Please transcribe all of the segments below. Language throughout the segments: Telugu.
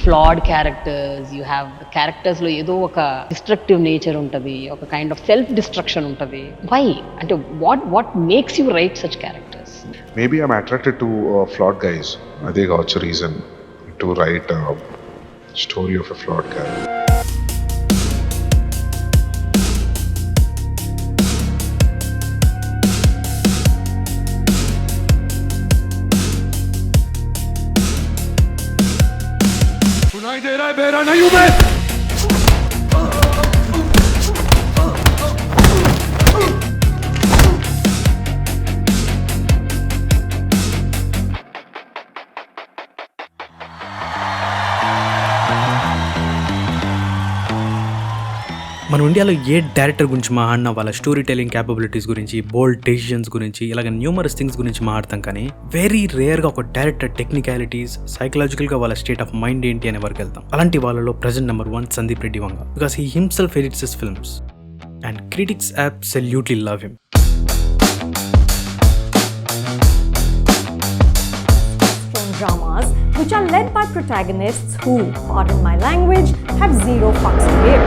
ఫ్లాడ్ క్యారెక్టర్స్, యూ హ్యావ్ క్యారెక్టర్స్లో ఏదో ఒక డిస్ట్రక్టివ్ నేచర్ ఉంటుంది, ఒక కైండ్ ఆఫ్ సెల్ఫ్ డిస్ట్రక్షన్ ఉంటుంది. వై అంటే what makes you right such characters? Maybe I'm attracted to flawed guys. అదే కావచ్చు reason to write a story of a flawed guy. सुनाई दे रहा है बेरा नहीं हूं मैं. మన ఇండియాలో ఏ డైరెక్టర్ గురించి మాట్లాడినా వాళ్ళ స్టోరీ టెలింగ్ క్యాపబిలిటీస్ గురించి, బోల్డ్ డెసిషన్స్ గురించి, ఇలాగ న్యూమరస్ థింగ్స్ గురించి మాట్లాడతాం. కానీ వెరీ రేర్గా ఒక డైరెక్టర్ టెక్నికాలిటీస్, సైకలాజికల్గా వాళ్ళ స్టేట్ ఆఫ్ మైండ్ ఏంటి అనే వరకు వెళ్తాం. అలాంటి వాళ్ళలో present number 1 Sandeep Reddy Vanga, because he himself edits his films and critics absolutely love him. Dramas which are led by protagonists who, pardon my language, have zero fucks to give.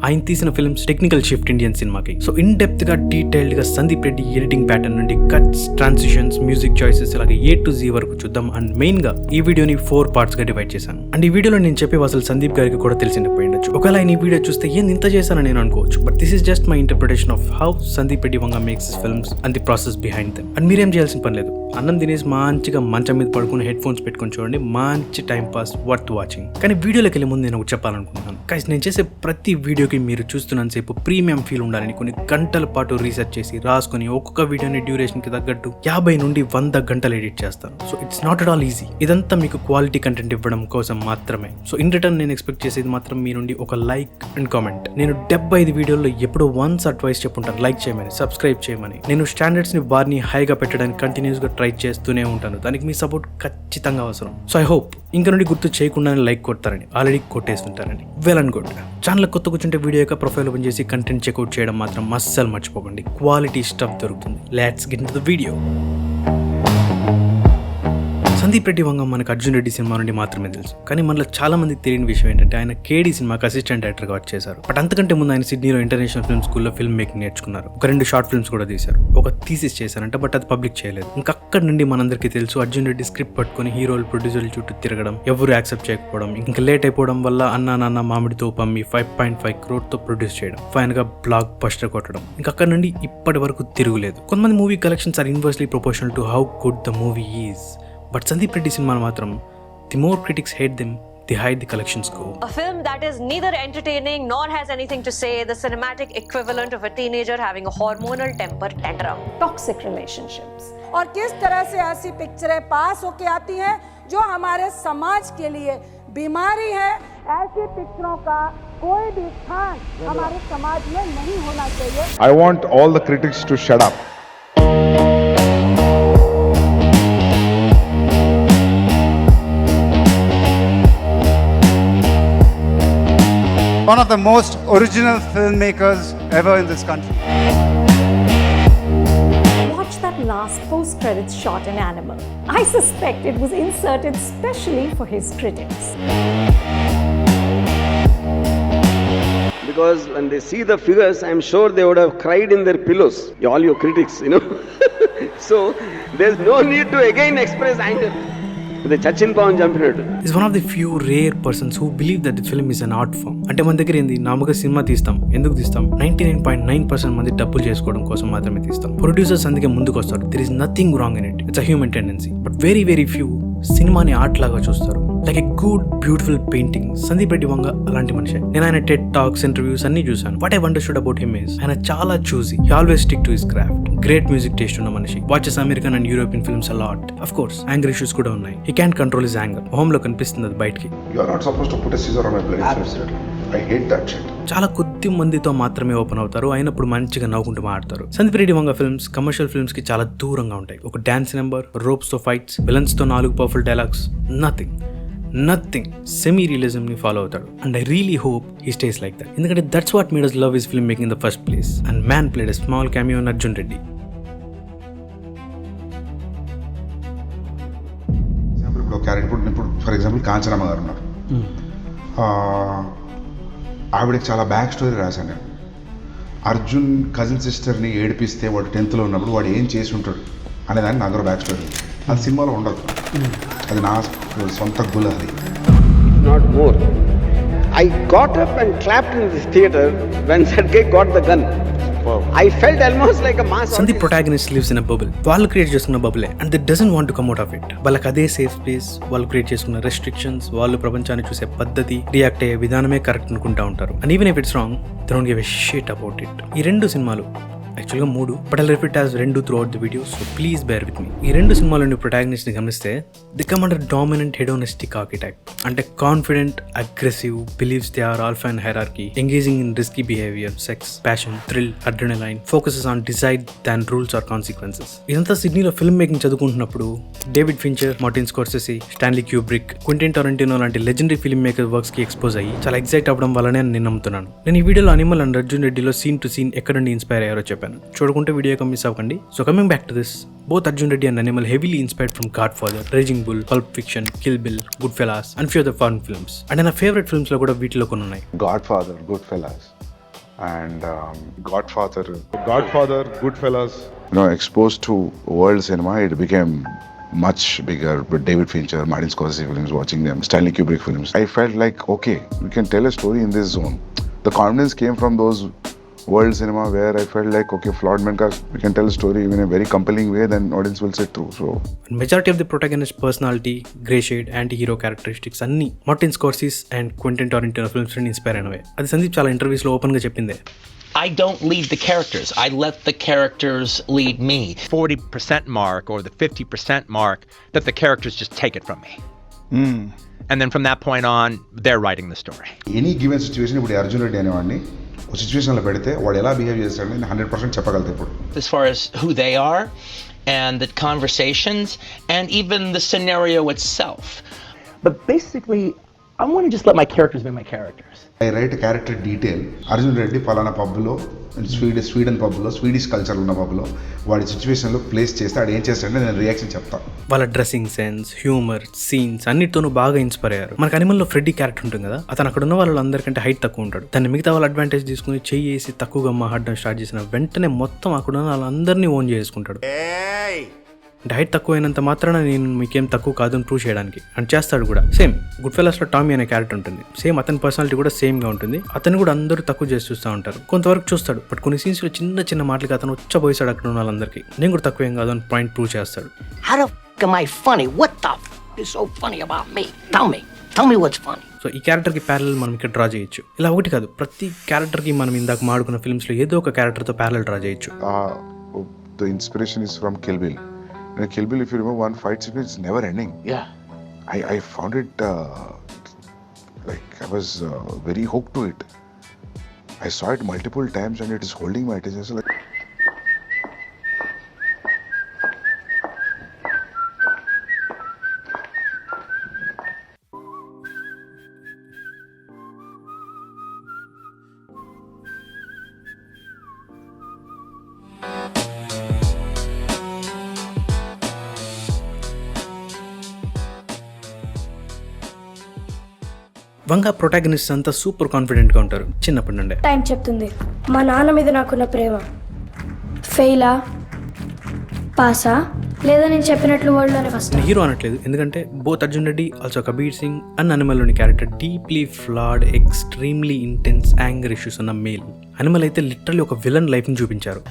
ఆయన తీసిన ఫిల్మ్స్ టెక్నికల్ షిఫ్ట్ ఇండియన్ సినిమాకి. సో ఇన్ డెప్త్ గా, డీటెయిల్డ్ గా సందీప్ రెడ్డి ఎడిటింగ్ ప్యాటర్న్ నుండి కట్స్, ట్రాన్సిషన్స్, మ్యూజిక్ చాయిసెస్ ఇలాగ A to Z వరకు చూద్దాం. అండ్ మెయిన్ గా ఈ వీడియోని 4 parts గా డివైడ్ చేశాను. అండ్ ఈ వీడియోలో నేను చెప్పే అసలు సందీప్ గారికి కూడా తెలిసిండిపోయి ఉండొచ్చు. ఒకవేళ ఆయన ఈ వీడియో చూస్తే ఏంది ఇంత చేశానని నేను అనుకోవచ్చు. But this is just my interpretation of how Sandeep Reddy Vanga makes his films and the process behind them. And మీరేం చేయాల్సిన పని లేదు, అన్నం తినేసి మంచిగా మంచం మీద పడుకుని హెడ్ ఫోన్స్ పెట్టుకుని చూడండి, మంచి టైం పాస్, వర్త్ వాచింగ్. కానీ వీడియోలోకి వెళ్ళే ముందు నేను ఒకటి చెప్పాలనుకుంటున్నాను. గైస్, నేను చేసే ప్రతి వీడియోకి మీరు చూస్తున్నంతసేపు ప్రీమియం ఫీల్ ఉండాలని కొన్ని గంటల పాటు రీసెర్చ్ చేసి రాసుకొని ఒక్కొక్క వీడియోని డ్యూరేషన్ కి తగ్గట్టు 50 నుండి 100 గంటలు ఎడిట్ చేస్తాను. So it's not at all easy. ఇదంతా మీకు క్వాలిటీ కంటెంట్ ఇవ్వడం కోసం మాత్రమే. సో ఇన్ రిటర్న్ నేను ఎక్స్పెక్ట్ చేసేది మాత్రం మీ నుండి ఒక లైక్ అండ్ కామెంట్. నేను 75 వీడియోల్లో ఎప్పుడో వన్స్ ఆర్ ట్వైస్ చెప్పుంటాను లైక్ చేయమని, సబ్స్క్రైబ్ చేయమని. నేను స్టాండర్డ్స్ ని బార్ని హైగా పెట్టడానికి కంటిన్యూస్ గా ట్రై చేస్తూనే ఉంటాను. దానికి మీ సపోర్ట్ ఖచ్చితంగా అవసరం. సో ఐ హోప్ ఇంకా నుండి గుర్తు చేయకుండానే లైక్ కొడతారని, ఆల్రెడీ కొట్టేస్తుంటారని. Well and good. ఛానల్ కొత్త కూర్చుంటే వీడియో యొక్క ప్రొఫైల్ ఓపెన్ చేసి కంటెంట్ చెక్అవుట్ చేయడం మాత్రం అస్సలు మర్చిపోకండి. క్వాలిటీ స్టఫ్ దొరుకుతుంది. Let's get into the video. Sandeep Reddy Vanga మనకు అర్జున్ రెడ్డి సినిమా నుండి మాత్రమే తెలుసు. కానీ మనలో చాలా మందికి తెలియని విషయం ఏంటంటే ఆయన కేడీ సినిమాకి అసిస్టెంట్ డైరెక్టర్గా వర్క్ చేశారు. బట్ అంతకంటే ముందు ఆయన సిడ్నీలో ఇంటర్నేషనల్ ఫిల్మ్ స్కూల్లో ఫిల్మ్ మేకింగ్ నేర్చుకున్నారు. ఒక 2 షార్ట్ ఫిల్మ్స్ కూడా తీశారు. ఒక థీసిస్ చేశారంట, బట్ అది పబ్లిక్ చేయలేదు. ఇంకా అక్కడి నుండి మనందరికీ తెలుసు అర్జున్ రెడ్డి స్క్రిప్ట్ పట్టుకుని హీరోలు, ప్రొడ్యూసర్ల చుట్టూ తిరగడం, ఎవరు యాక్సెప్ట్ చేయకపోవడం, ఇంకా లేట్ అయిపోవడం వల్ల అన్నా నాన్న మామిడితో పమ్మి 5.5 crore ప్రొడ్యూస్ చేయడం, ఫైన్ గా బ్లాక్ బస్టర్ కొట్టడం. ఇంకా అక్కడ నుండి ఇప్పటి వరకు తిరుగులేదు. కొంతమంది movie collections are inversely proportional to how good the movie is. But Sandeep Reddy cinema matram, the more critics hate them, the higher the collections go. A film that is neither entertaining nor has anything to say, the cinematic equivalent of a teenager having a hormonal temper tantrum. Toxic relationships. और किस तरह से ऐसी पिक्चरें पास होके आती हैं जो हमारे समाज के लिए बीमारी है. ऐसी पिक्चरों का कोई भी स्थान हमारे समाज में नहीं होना चाहिए. I want all the critics to shut up. One of the most original filmmakers ever in this country. Watch that last post-credits shot in Animal. I suspect it was inserted specially for his critics. Because when they see the figures, I'm sure they would have cried in their pillows. All your critics, you know. So there's no need to again express anger. The Chachin Pawan చంపినట్టు. Is one of the few rare persons who believe that the film is an art form. అంటే మన దగ్గర ఏంది, నామక సినిమా తీస్తాం, ఎందుకు తీస్తాం? 99.9% మంది డబ్బులు చేసుకోవడం కోసం మాత్రమే తీస్తాం. ప్రొడ్యూసర్స్ అందుకే ముందుకు వస్తారు. there is nothing wrong in it. It's a human tendency. But very very few సినిమాని ఆర్ట్ లాగా చూస్తారు. Like a good beautiful painting. Sandeep Reddy Vanga అలాంటి మనిషి. నేను ఆయన టెడ్ టాక్స్, ఇంటర్వ్యూస్ అన్ని చూసాను. What I understood about him is ఆయన చాలా చూసి, he always stick to his craft. Great music taste ఉన్న మనిషి. Watches American and European films a lot. Of course anger issues కూడా ఉన్నాయి. He can control his anger. Home లో కనిపిస్తుంది అది బయటికి. You are not supposed to put a scissor on my bloody face. I hate that shit. చాలా కొద్ది మందితో మాత్రమే ఓపెన్ అవుతారు, అయినప్పుడు మంచిగా నవ్వుకుంటూ మాట్లాడతారు. Sandeep Reddy Vanga films commercial films కి చాలా దూరంగా ఉంటాయి. ఒక డాన్స్ నెంబర్, రోప్స్ తో ఫైట్స్, విలన్స్ తో 4 powerful dialogues, nothing semi realism ని ఫాలో అవుతాడు. And I really hope he stays like that. ఎందుకంటే that's what made us love his film making in the first place. And man played a small cameo in Arjun Reddy. For example Kanchanamma garu ఉన్నారు. ఆవిడకి చాలా బ్యాక్ స్టోరీ రాశాను నేను. అర్జున్ కజిన్ సిస్టర్ని ఏడిపిస్తే వాడు 10th లో ఉన్నప్పుడు వాడు ఏం చేసి ఉంటాడు అనేదాన్ని నా దగ్గర బ్యాక్ స్టోరీ. అది సినిమాలో ఉండదు, అది నా సొంత గుల. అది Not more. I got up and clapped in this theater when that guy got the gun. I felt almost like a mass. Sandeep protagonist lives in a bubble. వాళ్ళు క్రియేట్ చేసుకున్న బబులే and they doesn't want to come out of it. వాళ్ళకి అదే సేఫ్ స్పేస్, వాళ్ళు క్రియేట్ చేసుకున్న రెస్ట్రిక్షన్స్, వాళ్ళు ప్రపంచాన్ని చూసే పద్ధతి, రియాక్ట్ అయ్యే విధానమే కరెక్ట్ అనుకుంటా ఉంటారు. And even if it's wrong they don't give a shit about it. ఈ 2 సినిమాలు యాక్చువల్గా 3, but I repeat as 2 throughout the video, so please bear with me. ఈ 2 సినిమాలోని ప్రొటాగనిస్ట్ని గమనిస్తే they come under dominant hedonistic archetype. అంటే confident, aggressive, believes they are alpha and hierarchy, engaging in risky behaviour, sex, passion, thrill, adrenaline, focuses on decide than rules or consequences. ఇదంతా సిడ్నీలో ఫిల్మ్ మేకింగ్ చదువుకుంటున్నప్పుడు David Fincher, Martin Scorsese, Stanley Kubrick, Quentin Tarantino లాంటి లెజెండరీ ఫిల్మ్ మేకర్ వర్క్స్ కి ఎక్స్పోజ్ అయ్యి చాలా ఎక్సైట్ అవ్వడం వల్లనే నేను నమ్ముతున్నాను. నేను ఈ వీడియోలో అనిమల్ అండ్ అర్జున్ రెడ్డిలో సీన్ టు సీన్ ఎక్కడ నుండి ఇన్స్పైర్ అయ్యారో చెప్పాను. చూడకుంటే వీడియో మిస్ అవ్వకండి. So coming back to this, both Arjun Reddy and Animal heavily inspired from Godfather, Raging Bull, Pulp Fiction, Kill Bill, Goodfellas and few other foreign films. And my favorite films lo kuda veetlo కొన్ని ఉన్నాయి. Godfather, Goodfellas and Godfather, Goodfellas. Exposed to world cinema, it became much bigger with David Fincher, Martin Scorsese films, watching them, Stanley Kubrick films. I felt like, okay, we can tell a story in this zone. The confidence came from those world cinema where I felt like, okay, Flawed Man, we can tell a story in a very compelling way, then audience will sit through. So majority of the protagonist personality, grey shade, anti-hero characteristics అన్ని మార్టిన్ స్కోర్సీస్ అండ్ క్వింటిన్ టారంటినో ఫిల్మ్స్ నుండి ఇన్స్పైర్ అయినవే. అది సందీప్ చాలా ఇంటర్వ్యూస్ లో ఓపెన్ గా చెప్పిందే. I don't lead the characters. I let the characters lead me. 40% mark or the 50% mark that the characters just take it from me. And then from that point on, they're writing the story. Any given situation, ఇప్పుడు అర్జున్ రెడ్డి అనేవాడిని ఒక సిచ్యువేషన్లో పెడితే వాడు ఎలా బిహేవ్ చేస్తాడని 100% చెప్పగలుగుతా ఇప్పుడు. As far as who they are and the conversations and even the scenario itself. But basically, I want to just let my characters be my characters. I write a character detail. Arjun Reddy ఫలానా పబ్లో, స్వీడన్ పబ్లో, స్వీడిష్ కల్చర్ ఉన్న పబ్లో వాడి సిచ్యువేషన్లో ప్లేస్ చేస్తే వాడు ఏం చేస్తాడంటే నేను రియాక్షన్ చెప్తాను. వాళ్ళ డ్రెస్సింగ్ సెన్స్, హ్యూమర్, సీన్స్ అన్నిటితోనూ బాగా ఇన్స్పైర్ అయ్యారు. మనకు అనిమల్లో ఫ్రెడ్డీ క్యారెక్టర్ ఉంటుంది కదా, అతను అక్కడ ఉన్న వాళ్ళందరికంటే హైట్ తక్కువ ఉంటాడు. దాన్ని మిగతా వాళ్ళ అడ్వాంటేజ్ తీసుకుని చెయ్యేసి తక్కువగా మాట్లాడడం స్టార్ట్ చేసిన వెంటనే మొత్తం అక్కడ ఉన్న వాళ్ళందరినీ ఓన్ చేసుకుంటాడు. అంటే హైట్ తక్కువ అయినంత మాత్రాన నేను మీకేం తక్కువ కాదని ప్రూవ్ చేయడానికి అని చేస్తాడు కూడా. సేమ్ గుడ్ ఫెలాస్లో టామీ అనే క్యారెక్టర్ ఉంటుంది. సేమ్ అతని పర్సనాలిటీ కూడా సేమ్గా ఉంటుంది. అతను కూడా అందరూ తక్కువ చేసి చూస్తూ ఉంటారు. కొంతవరకు చూస్తాడు, బట్ కొన్ని సీన్స్లో చిన్న చిన్న మాటలకి అతను వచ్చబోయిస్తాడు అక్కడ ఉన్న వాళ్ళందరికీ. నేను కూడా తక్కువ ఏం కాదు అని పాయింట్ ప్రూవ్ చేస్తాడు. సో ఈ క్యారెక్టర్కి ప్యారల్ మనం ఇక్కడ డ్రా చేయొచ్చు. ఇలా ఒకటి కాదు, ప్రతి క్యారెక్టర్కి మనం ఇందాక మాడుకున్న ఫిల్మ్స్లో ఏదో ఒక క్యారెక్టర్తో ప్యారల్ డ్రా చేయొచ్చు. The inspiration is from Kill Bill. In Kill Bill, if you remember, one fight sequence is never ending. Yeah. I found it like I was very hooked to it. I saw it multiple times and it is holding my attention. So like Vanga protagonist అంతా సూపర్ కాన్ఫిడెంట్గా ఉంటారు చిన్నప్పటి నుండే. టైం చెప్తుంది మా నాన్న మీద నాకున్న ప్రేమ ఫెయిలా పాసా లేదా నేను చెప్పినట్లు వరల్డ్లోనే ఫస్ట్. హీరో అనట్లేదు, ఎందుకంటే both Arjun Reddy also Kabir Singh and అనిమల్లోని character deeply flawed, extremely intense anger issues ఉన్న మేల్. అనిమల్ అయితే లిటరల్లీ ఒక విలన్ లైఫ్ని చూపించారు.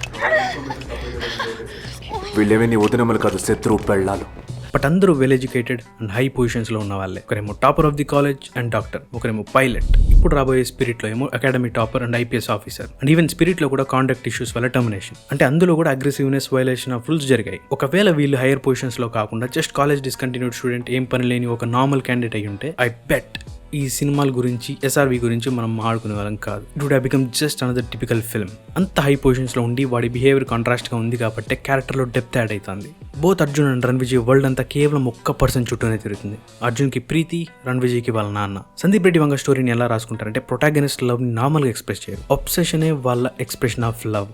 వీళ్ళేమీ వదినమలు కాదు, శత్రువు పెళ్ళాలు. బట్ అందరూ వెల్ ఎడ్యుకేటెడ్ అండ్ హై పొజిషన్స్లో ఉన్న వాళ్ళే. ఒకరేమో topper of the college and doctor, ఒకరేమో పైలట్, ఇప్పుడు రాబోయే స్పిరిట్లో ఏమో academy topper and IPS officer. And even స్పిరిట్లో కూడా కాండక్ట్ ఇష్యూస్ వల్ల టర్మినేషన్. అంటే అందులో కూడా అగ్రెసివ్నెస్, వైలేషన్ ఆఫ్ రూల్స్ జరిగాయి. ఒకవేళ వీళ్ళు హైయర్ పొజిషన్స్లో కాకుండా జస్ట్ కాలేజ్ డిస్కంటిన్యూడ్ స్టూడెంట్, ఏం పని లేని ఒక నార్మల్ క్యాండిడేట్ అయ్యి ఉంటే ఐ బెట్ ఈ సినిమాల గురించి, ఎస్ఆర్వి గురించి మనం మాట్లాడుకునే వాళ్ళం కాదు. It would have become just another typical film. అంత హై పొజిషన్స్లో ఉండి వాడి బిహేవియర్ కాంట్రాస్ట్గా ఉంది కాబట్టి క్యారెక్టర్లో డెప్త్ యాడ్ అవుతుంది. Both Arjun and Ranvijay world అంతా కేవలం 1% చుట్టూనే తిరుగుతుంది. అర్జున్కి ప్రీతి, రణ్విజయ్కి వాళ్ళ నాన్న. సందీప్ రెడ్డి వంగ స్టోరీని ఎలా రాసుకుంటారంటే ప్రొటాగనిస్ట్ లవ్ని నార్మల్గా ఎక్స్ప్రెస్ చేయరు. అబ్సెషనే వాళ్ళ ఎక్స్ప్రెషన్ ఆఫ్ లవ్.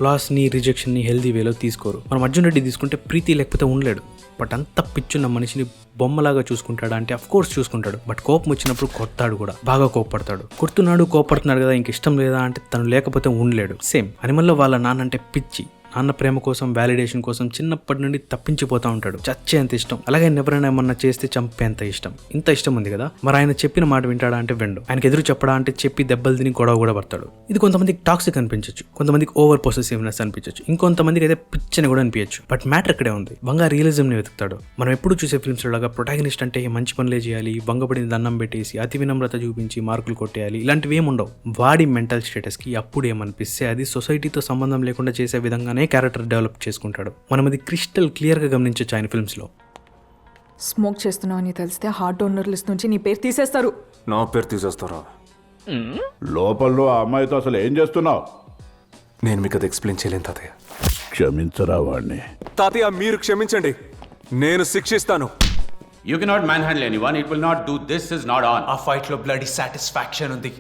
లాస్ని, రిజెక్షన్ని హెల్దీ వేలో తీసుకోరు. మనం అర్జున్ రెడ్డి తీసుకుంటే ప్రీతి లేకపోతే ఉండలేడు. బట్ అంత పిచ్చున్న మనిషిని బొమ్మలాగా చూసుకుంటాడు అంటే అఫ్ కోర్స్ చూసుకుంటాడు, బట్ కోపం వచ్చినప్పుడు కొడతాడు కూడా, బాగా కోపపడతాడు. కొడుతున్నాడు కోపడుతున్నాడు కదా, ఇంక ఇష్టం లేదా అంటే తను లేకపోతే ఉండలేడు. సేమ్ అనిమల్లో వాళ్ళ నాన్న అంటే పిచ్చి, నాన్న ప్రేమ కోసం వ్యాలిడేషన్ కోసం చిన్నప్పటి నుండి తప్పించిపోతా ఉంటాడు. చచ్చే అంత ఇష్టం, అలాగే ఎవరైనా ఏమన్నా చేస్తే చంపేంత ఇష్టం. ఇంత ఇష్టం ఉంది కదా, మరి ఆయన చెప్పిన మాట వింటాడా అంటే విండు. ఆయనకి ఎదురు చెప్పడా అంటే చెప్పి దెబ్బలు తిని గొడవ కూడా పడతాడు. ఇది కొంతమందికి టాక్సిక్ అనిపించవచ్చు, కొంతమందికి ఓవర్ పొసెసివ్నెస్ అనిపించవచ్చు, ఇంకొంతమందికి అయితే పిచ్చని కూడా అనిపించచ్చు. బట్ మ్యాటర్ ఇక్కడే ఉంది, వంగ రియలిజం ని వెతుకుతాడు. మనం ఎప్పుడు చూసే ఫిల్మ్స్ లాగా ప్రొటాగనిస్ట్ అంటే మంచి పనులే చేయాలి, వంగబడిన దండం పెట్టేసి అతి వినమ్రత చూపించి మార్కులు కొట్టేయాలి, ఇలాంటివి ఏముండవు. వాడి మెంటల్ స్టేటస్ కి అప్పుడు ఏమనిపిస్తే అది సొసైటీతో సంబంధం లేకుండా చేసే విధంగానే క్యారెక్టర్ డెవలప్ చేసుకుంటాడు. మనం అది క్రిస్టల్ క్లియర్ గా గమనించవచ్చు ఆయన ఫిల్మ్స్ లో. స్మోక్ చేస్తున్నావు అని తెలిస్తే హార్ట్ డోనర్ లిస్ట్ నుంచి నీ పేరు తీసేస్తారు. నా పేరు తీసేస్తారా? లోపల ఆ అమ్మాయితో అసలు ఏం చేస్తున్నావు? నేను మీకు అది ఎక్స్ప్లెయిన్ చేయలేను తాతయ్య. క్షమించరా వాడిని. తాతయ్య మీరు క్షమించండి, నేను శిక్షిస్తాను. You cannot manhandle anyone. It will not do. This is not on. ఆ ఫైట్ లో బ్లడీ సాటిస్ఫాక్షన్ ఉంది.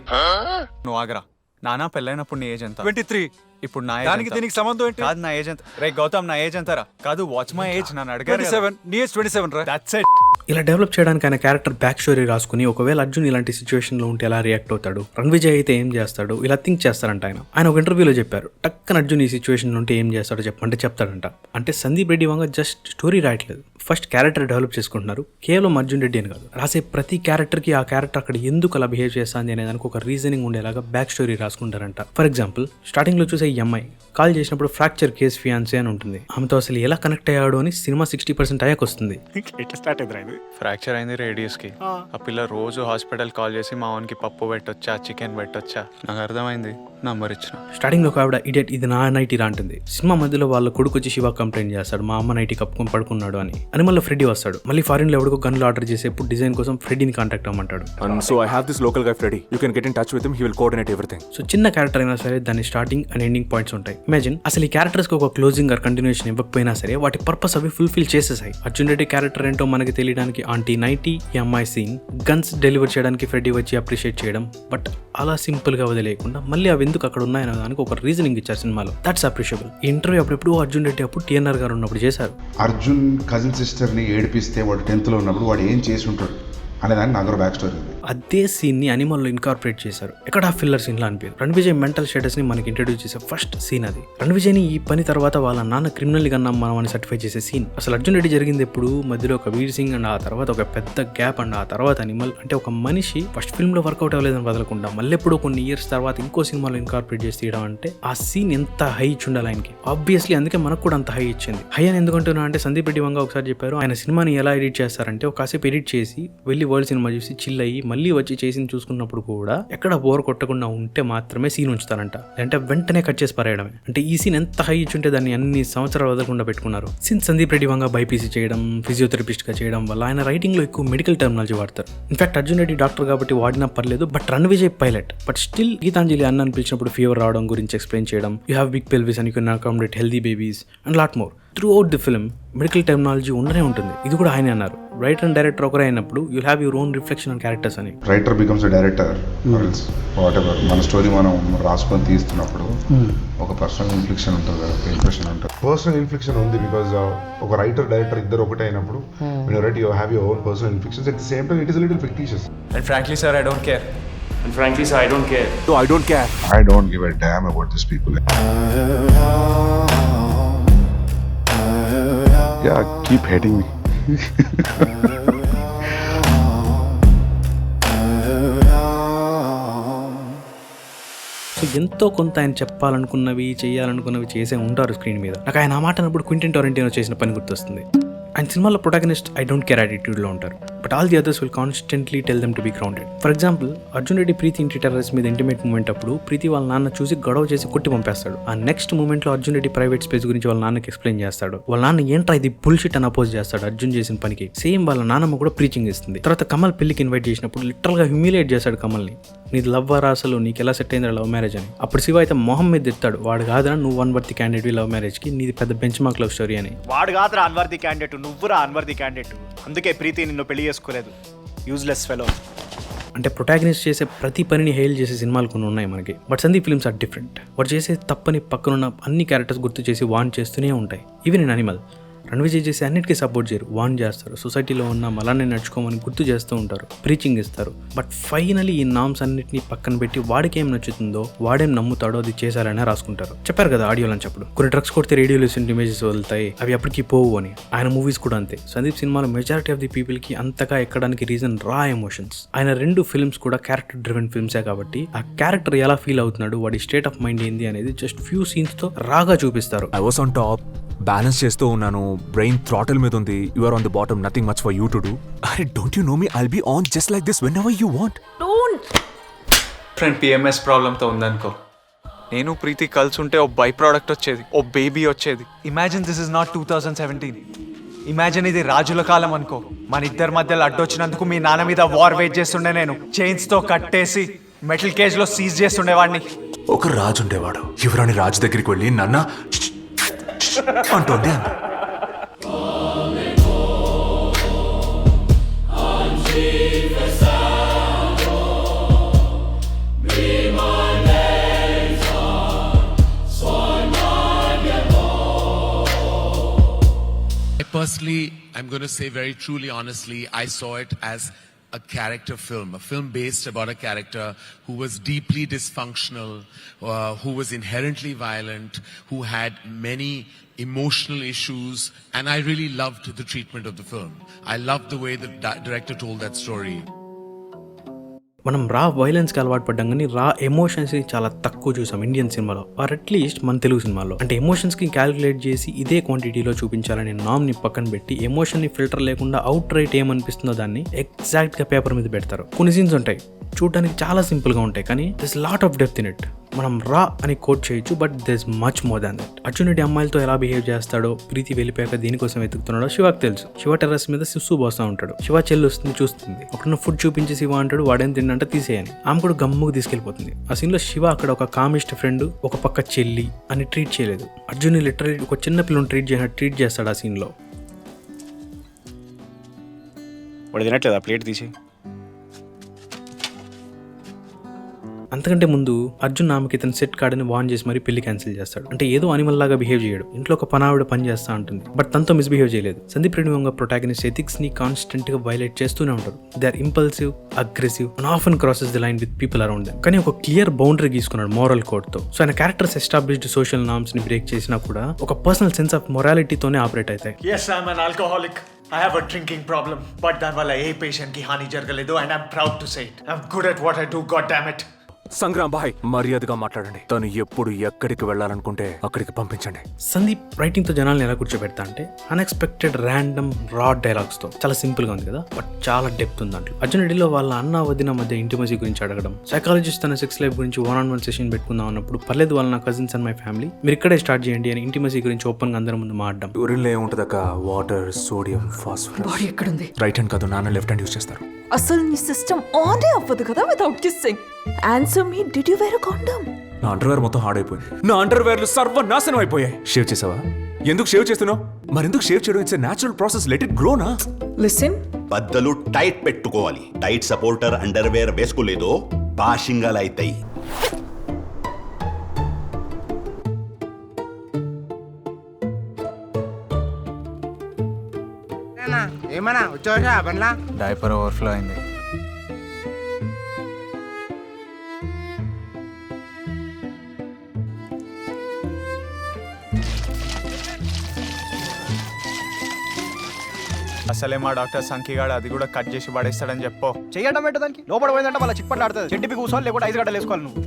నువ్వు ఆగరా. నానా పెళ్ళైనప్పుడు నీ ఏజ్ ఎంత? 23. ఇప్పుడు నా దానికి దీనికి సంబంధం ఏంటి? కాదు నా ఏజ్ ఎంత. రే గౌతమ్ నా ఏజ్ ఎంతరా? కాదు వాచ్ మై ఏజ్. నన్ను అడిగారు 27. నీ ఏజ్ 27 రా. That's it. ఇలా డెవలప్ చేయడానికి ఆయన క్యారెక్టర్ బ్యాక్ స్టోరీ రాసుకుని ఒకవేళ అర్జున్ ఇలాంటి సిచ్యువేషన్ లో ఉంటే ఎలా రియాక్ట్ అవుతాడు, రణ్విజయ్ అయితే ఏం చేస్తాడు, ఇలా థింక్ చేస్తారంట ఆయన ఒక ఇంటర్వ్యూలో చెప్పారు. టక్కన అర్జున్ ఈ సిచ్యువేషన్ ఉంటే ఏం చేస్తాడో చెప్పంటే చెప్తాడంట. అంటే సందీప్ రెడ్డి వంగ జస్ట్ స్టోరీ రాయట్లేదు, ఫస్ట్ క్యారెక్టర్ డెవలప్ చేసుకుంటున్నారు. కేవలం అర్జున్ రెడ్డి అని కాదు, రాసే ప్రతి క్యారెక్టర్ కి ఆ క్యారెక్టర్ అక్కడ ఎందుకు అలా బిహేవ్ చేస్తుంది అనే దానికి ఒక రీజనింగ్ ఉండేలాగా బ్యాక్ స్టోరీ రాసుకుంటారంట. ఫర్ ఎగ్జాంపుల్ స్టార్టింగ్ లో చూసే ఈ అమ్మాయి కాల్ చేసినప్పుడు ఫ్రాక్చర్ కేస్ ఫియాన్సీ అని ఉంటుంది. ఆమెతో అసలు ఎలా కనెక్ట్ అయ్యాడు అని సినిమా 60% అయ్యాక వస్తుంది. ఎట్లా స్టార్ట్ అయింది? ఫ్రాక్చర్ అయింది రేడియస్ కి. ఆ పిల్ల రోజు హాస్పిటల్ కాల్ చేసి మా వానికి పప్పు పెట్టొచ్చా, చికెన్ పెట్టొచ్చా, నాకు అర్థమైంది, నంబర్ ఇచ్చిన. స్టార్టింగ్ లో ఒక ఆవిడ ఇడియట్ ఇది నా నైటీ రా అంటుంది. సినిమా మధ్యలో వాళ్ళ కొడుకు వచ్చి శివ కంప్లైంట్ చేస్తాడు, మా అమ్మ నైటీ కప్పుకొని పడుకున్నాడు అని. అనిమల్లో ఫ్రెడ్డీ వస్తాడు. మళ్ళీ ఫారిన్ లో ఎవరికో గన్లు ఆర్డర్ చేసేప్పుడు డిజైన్ కోసం ఫ్రెడ్డీని కాంటాక్ట్ అవ్వమంటాడు. So I have this local guy Freddy, you can get in touch with him, he will coordinate everything. So చిన్న క్యారెక్టర్ అయినా సరే దాని స్టార్టింగ్ అండ్ ఎండింగ్ పాయింట్స్ ఉంటాయి. ఇమాజిన్ అసలు ఈ క్యారెక్టర్స్ కి ఒక క్లోజింగ్ ఆర్ కంటిన్యూషన్ ఇవ్వకపోయినా సరే వాటి పర్పస్ అవి ఫుల్ఫిల్ చేసేసాయి. అర్జున్ రెడ్డి క్యారెక్టర్ ఏంటో మనకి తెలియడానికి ఆంటీ నైటీ, ఈ అమ్మాయి సీన్, గన్స్ డెలివర్ చేయడానికి ఫ్రెడ్డీ వచ్చి అప్రిషియేట్ చేయడం, బట్ అలా సింపుల్ గా వదిలేయకుండా మళ్ళీ అవి ఎందుకు అక్కడ ఉన్నాయనే దానికి ఒక రీజనింగ్ ఇచ్చారు సినిమాలో. That's appreciable. ఈ ఇంటర్వ్యూ అప్పుడెప్పుడు అర్జున్ రెడ్డి అప్పుడు TNR గారు ఉన్నప్పుడు చేశారు. అర్జున్ కజిన్ సిస్టర్ ని ఏడిపిస్తే వాడు 10th లో ఉన్నప్పుడు వాడు ఏం చేసి ఉంటాడు అనే దానికి నాకు బ్యాక్ స్టోరీ ఉంది. అదే సీన్ ని అనిమల్లో ఇన్కార్పొరేట్ చేశారు. ఎక్కడ ఫిల్లర్ సీన్ లా అనిపించారు. రణ్విజయ్ మెంటల్ స్టేటస్ ని మనకి ఇంట్రడ్యూస్ చేసే ఫస్ట్ సీన్ అది. రణ్విజయ్ ని ఈ పని తర్వాత వాళ్ళ నాన్న క్రిమినల్ గా మనం అని సర్టిఫై చేసే సీన్. అసలు అర్జున్ రెడ్డి జరిగింది ఎప్పుడు, మధ్యలో ఒక వీర్ సింగ్ అండ్ ఆ తర్వాత ఒక పెద్ద గ్యాప్ అండ్ ఆ తర్వాత అనిమల్. అంటే ఒక మనిషి ఫస్ట్ ఫిల్మ్ లో వర్కౌట్ అవ్వలేదని వదలకుండా మళ్ళీ ఎప్పుడు కొన్ని ఇయర్స్ తర్వాత ఇంకో సినిమాలో ఇన్కార్పొరేట్ చేసి తీయడం అంటే ఆ సీన్ ఎంత హై ఇచ్చి ఉండాలి ఆయనకి. ఆబ్వియస్లీ అందుకే మనకు కూడా అంత హై ఇచ్చింది. హై అని ఎందుకంటున్నా అంటే సందీప్ రెడ్డి వంగ ఒకసారి చెప్పారు, ఆయన సినిమాని ఎలా ఎడిట్ చేస్తారంటే ఒక కాసేపు ఎడిట్ చేసి వెళ్ళి వరల్డ్ సినిమా చూసి చిల్ అయ్యి మళ్ళీ వచ్చి చేసి చూసుకున్నప్పుడు కూడా ఎక్కడ బోర్ కొట్టకుండా ఉంటే మాత్రమే సీన్ ఉంచుతారంట, అంటే వెంటనే కట్ చేసి పారేయడమే. అంటే ఈ సీన్ ఎంత హై ఇచ్చుంటే దాన్ని అన్ని సంవత్సరాలు వదలకుండా పెట్టుకున్నారు. సిన్స్ సందీప్ రెడ్డి వంగ బైపీసీ చేయడం, ఫిజియోథెరపిస్ట్ గా చేయడం వల్ల ఆయన రైటింగ్ లో ఎక్కువ మెడికల్ టెర్మినాలజీ వాడతారు. ఇన్ఫాక్ట్ అర్జున్ రెడ్డి డాక్టర్ కాబట్టి వాడినా పర్లేదు, but Ranvijay pilot. But still Geetanjali అన్న పిలిచినప్పుడు ఫీవర్ రావడం గురించి ఎక్స్ప్లెయిన్ చేయడం, you have big pelvis and you can accommodate healthy babies and lot more. Throughout the film medical terminology ఉండనే ఉంటుంది. ఇది కూడా ఆయనే అన్నారు. రైటర్ అండ్ డైరెక్టర్ ఒకరే అయినప్పుడు you have your own reflection on characters అని. Writer becomes director whatever. మన స్టోరీ మనం రాసుకొని తీస్తున్నప్పుడు ఒక పర్సనల్ ఇన్ఫ్లిక్షన్ ఉంటుంది కదా, ఇంప్రెషన్ ఉంటుంది. పర్సనల్ ఇన్ఫ్లిక్షన్ ఉంది బికాజ్ ఒక రైటర్ డైరెక్టర్ ఇద్దరు ఒకటే అయినప్పుడు when you write you have your own personal inflictions. At the same time it is a little fictitious. And frankly sir I don't care. And frankly, sir, I don't care. No, I don't care. I don't give a damn about these people. Yeah, keep hating me. So ఎంతో కొంత ఆయన చెప్పాలనుకున్నవి చేయాలనుకున్నవి చేసే ఉంటారు స్క్రీన్ మీద. నాకు ఆయన ఆ మాట అన్నప్పుడు క్వింటిన్ టారెంటినో చేసిన పని గుర్తొస్తుంది. ఆయన సినిమాలో ప్రొటాగనిస్ట్ ఐ డోంట్ కేర్ యాటిట్యూడ్లో ఉంటారు, but all the others will constantly tell them to be grounded. For example Arjun Reddy Preeti ఇంటి టెర్రస్ మీద ఇంటిమేట్ మూమెంట్ అప్పుడు ప్రీతి వాళ్ళ నాన్న చూసి గొడవ చేసి కొట్టి పంపేస్తాడు. ఆ నెక్స్ట్ మూమెంట్ లో అర్జున్ రెడ్డి ప్రైవేట్ స్పేస్ గురించి వాళ్ళ నాన్నకి ఎక్స్ప్లెయిన్ చేస్తాడు. వాళ్ళ నాన్న ఏంట్రా ఇది బుల్షిట్ అని అపోజ్ చేస్తాడు అర్జున్ చేసిన పనికి. సేమ్ వాళ్ళ నాన్నమ్మ కూడా ప్రీచింగ్ ఇస్తుంది. తర్వాత కమల్ పెళ్లికి ఇన్వైట్ చేసినప్పుడు లిటరల్ గా హ్యూమిలేట్ చేస్తాడు కమల్ని. నీది లవ్ వారా అసలు, నీకు ఎలా సెట్ అయిందా లవ్ మ్యారేజ్ అని. అప్పుడు శివ అయితే మొహం మీద ఎత్తాడు, వాడు కాదురా నువ్వు అన్వర్తి క్యాండిడేట్ లవ్ మ్యారేజ్ కి, నీది పెద్ద బెంచ్ మార్క్ లవ్ స్టోరీ అని. వాడు కాదురా అన్వర్తి క్యాండిడేట్, నువ్వురా అన్వర్తి క్యాండిడేట్, అందుకే ప్రీతి నిన్ను పెళ్లి చేసుకోలేదు, యూజ్లెస్ ఫెలో. అంటే ప్రొటాగనిస్ట్ చేసే ప్రతి పనిని హెయిల్ చేసే సినిమాలు కొన్ని ఉన్నాయి మనకి. But Sandeep films are different. వాడు చేసే తప్పని పక్కనున్న అన్ని క్యారెక్టర్స్ గుర్తు చేసి వాన్ చేస్తూనే ఉంటాయి. ఈవెన్ ఇన్ అనిమల్ రణవిజయ్ చేసి అన్నిటికీ సపోర్ట్ చేయరు, వార్న్ చేస్తారు, సొసైటీలో ఉన్న అలానే నడుచుకోమని గుర్తు చేస్తూ ఉంటారు, ప్రీచింగ్ ఇస్తారు. బట్ ఫైనలీ ఈ నామ్స్ అన్నిటిని పక్కన పెట్టి వాడికి ఏం నచ్చుతుందో, వాడేం నమ్ముతాడో అది చేశారనే రాసుకుంటారు. చెప్పారు కదా ఆడియోలో అని చెప్పడం, కొన్ని డ్రగ్స్ కొడితే రేడియోలో ఇమేజెస్ వదులుతాయి, అవి అప్పటికి పోవు అని. ఆయన మూవీస్ కూడా అంతే. సందీప్ సినిమాలో మెజారిటీ ఆఫ్ ది పీపుల్ కి అంతగా ఎక్కడానికి రీజన్ రా ఎమోషన్స్. ఆయన 2 ఫిల్మ్స్ కూడా క్యారెక్టర్ డ్రివెన్ ఫిల్మ్సే కాబట్టి ఆ క్యారెక్టర్ ఎలా ఫీల్ అవుతున్నాడు, వాడి స్టేట్ ఆఫ్ మైండ్ ఏంది అనేది జస్ట్ ఫ్యూ సీన్స్ తో రాగా చూపిస్తారు. I was on top, balance చేస్తూ ఉన్నాను, బ్రెయిన్ థ్రాటల్ మీద ఉంది, you are on the bottom, nothing much for you to do. అరే don't you know me, I'll be on just like this whenever you want. Friend PMS ప్రాబ్లంతో ఉందనుకో, నేను ప్రీతి కలిసి ఉంటే ఓ బై ప్రోడక్ట్ వచ్చేది, ఓ బేబీ వచ్చేది. Imagine this is not 2017. Imagine ఇది రాజుల కాలం అనుకో. మన ఇద్దరి మధ్యలో అడ్డొచ్చినందుకు మీ నాన్న మీద వార్ వెయిట్ చేస్తుండే, నేను చైన్స్ తో కట్టేసి మెటల్ కేజ్ లో సీజ్ చేస్తుండేవాడిని. ఒక రాజు ఉండేవాడు, యువరాణి రాజు దగ్గరికి వెళ్ళి నాన్న అంటోంది అన్న. Personally, I'm going to say very truly, honestly, I saw it as a character film, a film based about a character who was deeply dysfunctional, who was inherently violent, who had many emotional issues, and I really loved the treatment of the film. I loved the way the director told that story. మనం రా వైలెన్స్కి అలవాటు పడ్డాం కానీ రా ఎమోషన్స్ని చాలా తక్కువ చూసాం ఇండియన్ సినిమాలో, ఆర్ అట్లీస్ట్ మన తెలుగు సినిమాలో. అంటే ఎమోషన్స్కి క్యాలిక్యులేట్ చేసి ఇదే క్వాంటిటీలో చూపించాలనే నామ్ని పక్కన పెట్టి ఎమోషన్ని ఫిల్టర్ లేకుండా అవుట్ రైట్ ఏమనిపిస్తుందో దాన్ని ఎగ్జాక్ట్గా పేపర్ మీద పెడతారు. కొన్ని సీన్స్ ఉంటాయి చూడడానికి చాలా సింపుల్గా ఉంటాయి కానీ this lot of depth in it. మనం రా అని కోట్ చేయొచ్చు, but this much more than that. Arjun Reddy అమ్మాయిలతో ఎలా బిహేవ్ చేస్తాడో, ప్రీతి వెళ్ళిపోయాక దేనికోసం వెతుకుతున్నాడో శివకు తెలుసు. శివ టెర్రస్ మీద సిస్సు పోస్తూ ఉంటాడు, శివ చెల్లి వస్తుంది చూస్తుంది, ఒకరిని ఫుడ్ చూపించి శివ అంటాడు, వాడేం తిండంటే తీసేయని. ఆమె కూడా గమ్ముకు తీసుకెళ్ళిపోతుంది. ఆ సీన్ లో శివ అక్కడ ఒక కామిస్ట్ ఫ్రెండ్, ఒక పక్క చెల్లి అని ట్రీట్ చేయలేదు. అర్జున్ లిటరలీ ఒక చిన్న పిల్లని ట్రీట్ చేస్తాడు ఆ సీన్ లో. వాడు తినట్లేదు, ఆ ప్లేట్ తీసి. అంతకంటే ముందు అర్జున్ ఆమెకి ఇతను సెట్ కాడని వార్న్ చేసి మరి పెళ్లి క్యాన్సిల్ చేస్తాడు. అంటే ఏదో అనిమల్ లాగా బిహేవ్ చేయడు. ఇంట్లో ఒక పనావిడ పని చేస్తా ఉంటుంది, బట్ తనతో మిస్బిహేవ్ చేయలేదు. సందీప్ రెడ్డి వంగ ప్రొటాగనిస్ట్ ఎథిక్స్ ని కాన్స్టెంట్ గా వైలేట్ చేస్తూనే ఉంటారు. They are impulsive, aggressive and often crosses the line with people around them. కానీ ఒక క్లియర్ బౌండరీ గీసుకున్నాడు మోరల్ కోడ్ తో. సో ఆయన క్యారెక్టర్స్ ఎస్టాబ్లిష్డ్ సోషల్ నార్మ్స్ ని బ్రేక్ చేసినా కూడా ఒక పర్సనల్ సెన్స్ ఆఫ్ మొరాలిటీతోనే ఆపరేట్ అవుతాయి. Yes, I'm an alcoholic. I have a drinking problem, but దానివల్ల ఏ పేషెంట్ కి హాని జరగలేదు, and I'm proud to say it. I'm good at what I do, god damn it. Sangram boy, మర్యాదగా మాట్లాడండి. తను ఎప్పుడు ఎక్కడికి వెళ్ళాలనుకుంటే అక్కడికి పంపించండి. సందీప్ రైటింగ్ తో జనాల్ని ఎలా కూర్చోబెడతా అంటే అన్ఎక్స్పెక్టెడ్ ర్యాండమ్ రా డైలాగ్స్ తో. చాలా సింపుల్ గా ఉంది కదా, బట్ చాలా డెప్త్ ఉంది దాంట్లో. అర్జున్ రెడ్డిలో వాళ్ళ అన్న వదిన మధ్య ఇంటిమసీ గురించి అడగడం, సైకాలజిస్ట్ తన సెక్స్ లైఫ్ గురించి 1-on-1 సెషన్ పెట్టుకుందాం అన్నప్పుడు పర్లేదు వాళ్ళ నా కజిన్స్ అండ్ మై ఫ్యామిలీ, మీరు ఇక్కడే స్టార్ట్ చేయండి అని ఇంటిమసీ గురించి ఓపెన్ గా అందరి ముందు మాట్లాడడం. యూరిన్ లో ఏముంటదక్క? Water, sodium, phosphorus. బాడీ ఎక్కడుంది? రైట్ హ్యాండ్ కాదు, నాన్న లెఫ్ట్ హ్యాండ్ యూస్ చేస్తారు. అసలు నీ సిస్టమ్ ఆనే అవ్వదు కదా without kissing. Answer me, did you wear a condom? నా అండర్వేర్ మొత్తం హార్డైపోయింది. నా అండర్వేర్లు సర్వనాశనం అయిపోయాయి. షేవ్ చేసావా? ఎందుకు షేవ్ చేస్తున్నావు? మరెందుకు షేవ్ చేయడం? It's a natural process, let it grow నా. లిసన్, బద్దలు టైట్ పెట్టుకోవాలి. టైట్ సపోర్టర్ అండర్వేర్ వేసుకోలేదో బాషింగాలు అవుతాయి. ఏమన్నా వచ్చా పనిలా? డైపర్ ఓవర్ఫ్లో అయింది. అసలే మా డాక్టర్ సంఖ్యగాడు అది కూడా కట్ చేసి పడేస్తాడని చెప్పు. చెయ్యడం ఏంటో దానికి? లోపల పోయిందంటే వాళ్ళ చిట్పట్లు ఆడుతుంది. చెట్టుపి కూర్చోవాలి, లేకపోతే 5 గంటలు వేసుకోవాలి నువ్వు.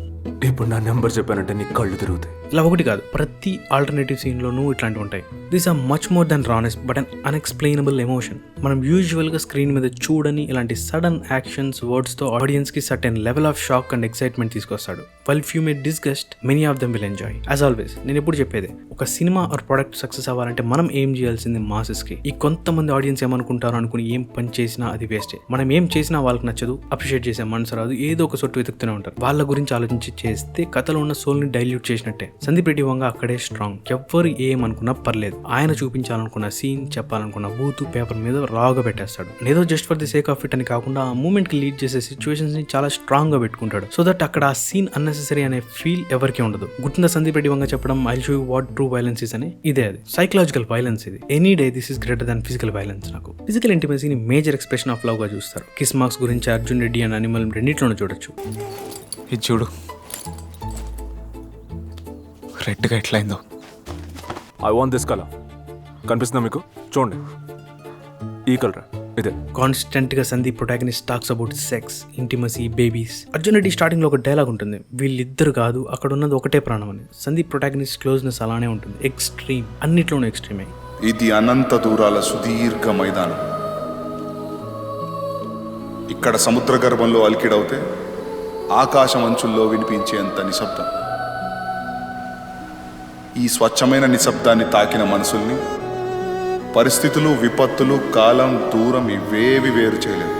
ఇప్పుడు నా నెంబర్ చెప్పానంటే నీ కళ్ళు తిరుగుతాయి. ఇలా ఒకటి కాదు, ప్రతి ఆల్టర్నేటివ్ సీన్లోనూ ఇట్లాంటివి ఉంటాయి. These are much more than rawest but un unexplainable emotion. మనం యూజువల్గా స్క్రీన్ మీద చూడని ఇలాంటి సడన్ యాక్షన్స్, వర్డ్స్తో ఆడియన్స్కి certain level of shock and excitement తీసుకొస్తాడు. While few may disgust, many of them will enjoy. As always నేను ఎప్పుడు చెప్పేదే, ఒక సినిమా ఆర్ ప్రొడక్ట్ సక్సెస్ అవ్వాలంటే మనం ఏం చేయాల్సింది మాసెస్కి. ఈ కొంతమంది ఆడియన్స్ ఏమనుకుంటారు అనుకుని ఏం పని చేసినా అది వేస్టే. మనం ఏం చేసినా వాళ్ళకి నచ్చదు, అప్రిషియేట్ చేసే మనసు రాదు, ఏదో ఒక సొట్టు వెతుకుతూనే ఉంటారు. వాళ్ళ గురించి ఆలోచించి చేస్తే కథలో ఉన్న సోల్ని డైల్యూట్ చేసినట్టే. సందీప్ రెడ్డి వంగ అక్కడే స్ట్రాంగ్. ఎవ్వరు ఏమనుకున్నా పర్లేదు, ఆయన చూపించాలనుకున్న సీన్, చెప్పాలనుకున్న బూత్ పేపర్ మీద రాగా పెట్టేస్తాడు. ఏదో just for the sake of it అని కాకుండా ఆ మూమెంట్ కి లీడ్ చేసే సిచ్యువేషన్స్ ని చాలా స్ట్రాంగ్ గా పెట్టుకుంటాడు. సో దట్ అక్కడ ఆ సీన్ అన్నెసెసరీ అనే ఫీల్ ఎవరికి ఉండదు. గుర్తుందా సందీప్ రెడ్డి వంగ చెప్పడం I show you what true violence is అని? ఇదే అది సైకలాజికల్ వైలెన్స్. ఇది any day this is greater than physical violence. నాకు ఫిజికల్ ఇంటిమసీని మేజర్ ఎక్స్ప్రెషన్ ఆఫ్ లవ్ గా చూస్తారు. కిస్ మార్క్స్ గురించి అర్జున్ రెడ్డి అండ్ అనిమల్ రెండింటిలోనూ చూడొచ్చు. ఇది చూడు రెడ్గా ఎట్లయిందో. I want this colour. కనిపిస్తుందా మీకు? చూడండి, ఈ కలర్ ఇదే. కాన్స్టెంట్ గా Sandeep protagonist talks about sex, intimacy, babies. Arjun Reddy starting లో ఒక డైలాగ్ ఉంటుంది, వీళ్ళిద్దరు కాదు అక్కడ ఉన్నది ఒకటే ప్రాణం అని. సందీప్ ప్రొటాగనిస్ట్ క్లోజ్నెస్ అలానే ఉంటుంది, ఎక్స్ట్రీమ్, అన్నిట్లోనూ ఎక్స్ట్రీమే. ఇది అనంత దూరాల సుదీర్ఘ మైదానం. ఇక్కడ సముద్ర గర్భంలో అలికిడవుతే ఆకాశం అంచుల్లో వినిపించేంత నిశ్శబ్దం. ఈ స్వచ్ఛమైన నిశ్శబ్దాన్ని తాకిన మనసుల్ని పరిస్థితులు, విపత్తులు, కాలం, దూరం ఇవేవి వేరు చేయలేదు.